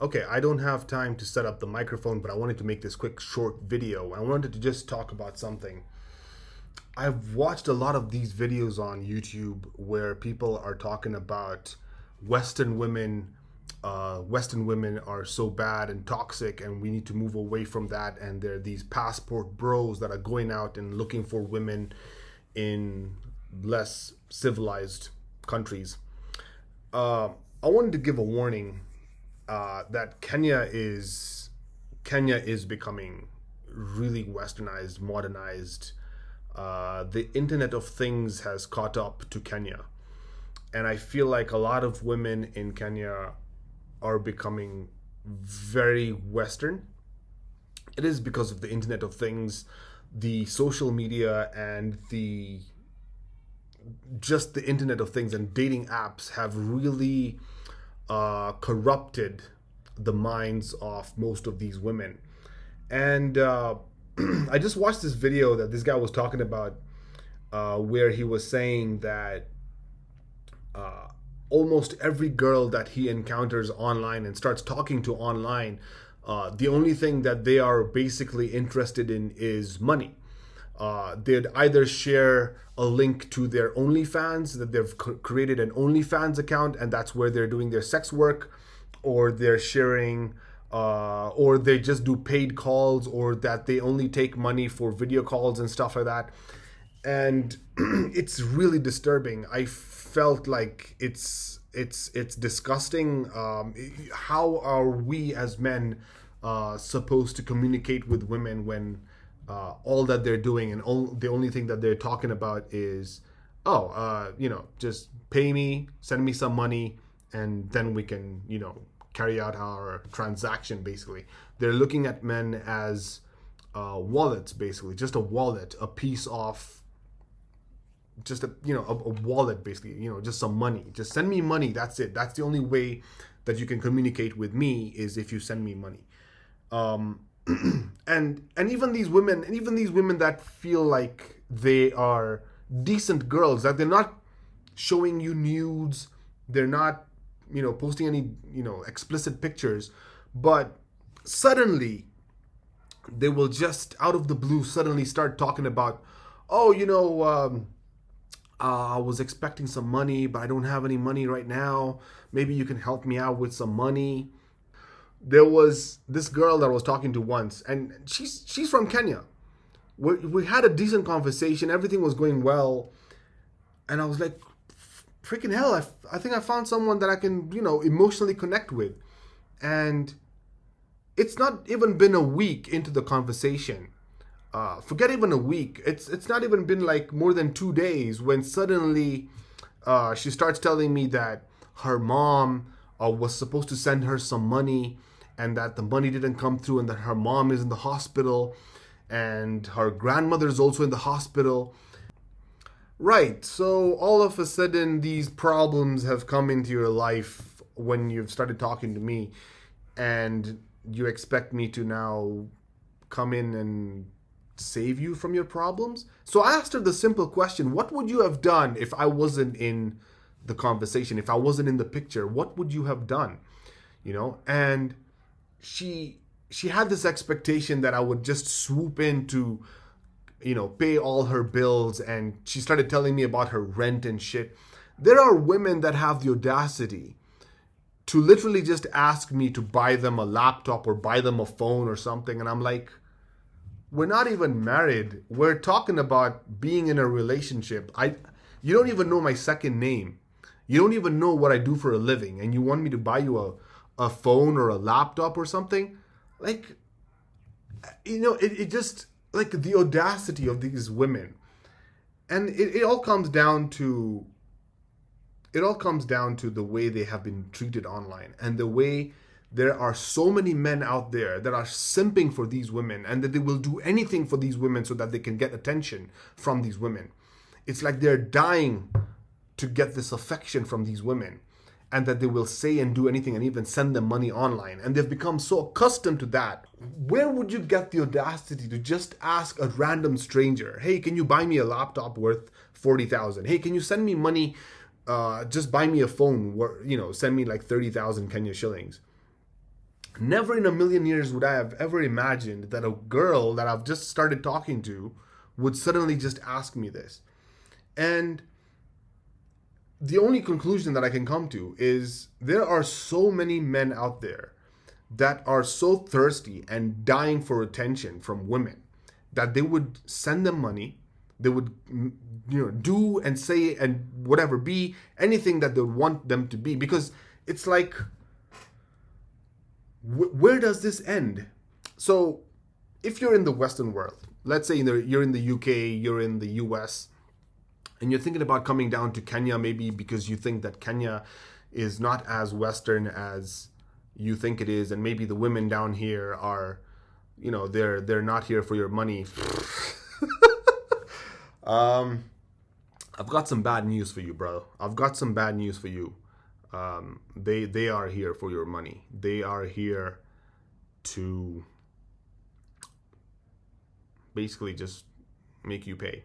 Okay, I don't have time to set up the microphone, but I wanted to make this quick short video. I wanted to just talk about something. I've watched a lot of these videos on YouTube where people are talking about Western women. Western women are so bad and toxic, and we need to move away from that. And there are these passport bros that are going out and looking for women in less civilized countries. I wanted to give a warning that Kenya is becoming really westernized, modernized. The Internet of Things has caught up to Kenya, and I feel like a lot of women in Kenya are becoming very Western. It is because of the Internet of Things, the social media, and the Internet of Things and dating apps have really corrupted the minds of most of these women. And I just watched this video that this guy was talking about, where he was saying that almost every girl that he encounters online and starts talking to online, the only thing that they are basically interested in is money. They'd either share a link to their OnlyFans, that they've created an OnlyFans account, and that's where they're doing their sex work, or they're sharing, or they just do paid calls, or that they only take money for video calls and stuff like that. And it's really disturbing. I felt like it's disgusting. How are we as men supposed to communicate with women when all that they're doing and the only thing that they're talking about is, just pay me, send me some money, and then we can, carry out our transaction. Basically, they're looking at men as wallets, basically, just a wallet, a piece of just a wallet, basically, just some money. Just send me money. That's it. That's the only way that you can communicate with me, is if you send me money. And even these women that feel like they are decent girls, that they're not showing you nudes, they're not posting any explicit pictures, but suddenly they will just out of the blue suddenly start talking about, oh, I was expecting some money, but I don't have any money right now. Maybe you can help me out with some money. There was this girl that I was talking to once, and she's from Kenya. We had a decent conversation. Everything was going well. And I was like, freaking hell, I think I found someone that I can, emotionally connect with. And it's not even been a week into the conversation. Forget even a week. It's not even been like more than 2 days when suddenly she starts telling me that her mom was supposed to send her some money, and that the money didn't come through, and that her mom is in the hospital, and her grandmother is also in the hospital. Right, so all of a sudden these problems have come into your life when you've started talking to me, and you expect me to now come in and save you from your problems? So I asked her the simple question: what would you have done if I wasn't in the conversation, if I wasn't in the picture? What would you have done? And she had this expectation that I would just swoop in to pay all her bills, and she started telling me about her rent and shit. There are women that have the audacity to literally just ask me to buy them a laptop or buy them a phone or something, and I'm like, we're not even married. We're talking about being in a relationship. You don't even know my second name. You don't even know what I do for a living, and you want me to buy you a phone or a laptop or something? Like, it just, like, the audacity of these women. And it all comes down to the way they have been treated online, and the way there are so many men out there that are simping for these women, and that they will do anything for these women so that they can get attention from these women. It's like they're dying to get this affection from these women, and that they will say and do anything and even send them money online. And they've become so accustomed to that. Where would you get the audacity to just ask a random stranger, hey, can you buy me a laptop worth 40,000? Hey, can you send me money? Just buy me a phone, send me like 30,000 Kenya shillings. Never in a million years would I have ever imagined that a girl that I've just started talking to would suddenly just ask me this. And the only conclusion that I can come to is there are so many men out there that are so thirsty and dying for attention from women that they would send them money. They would, do and say and whatever, be anything that they would want them to be. Because it's like, where does this end? So if you're in the Western world, let's say you're in the UK, you're in the US, and you're thinking about coming down to Kenya, maybe because you think that Kenya is not as Western as you think it is, and maybe the women down here are, they're not here for your money. I've got some bad news for you, bro. I've got some bad news for you. They are here for your money. They are here to basically just make you pay.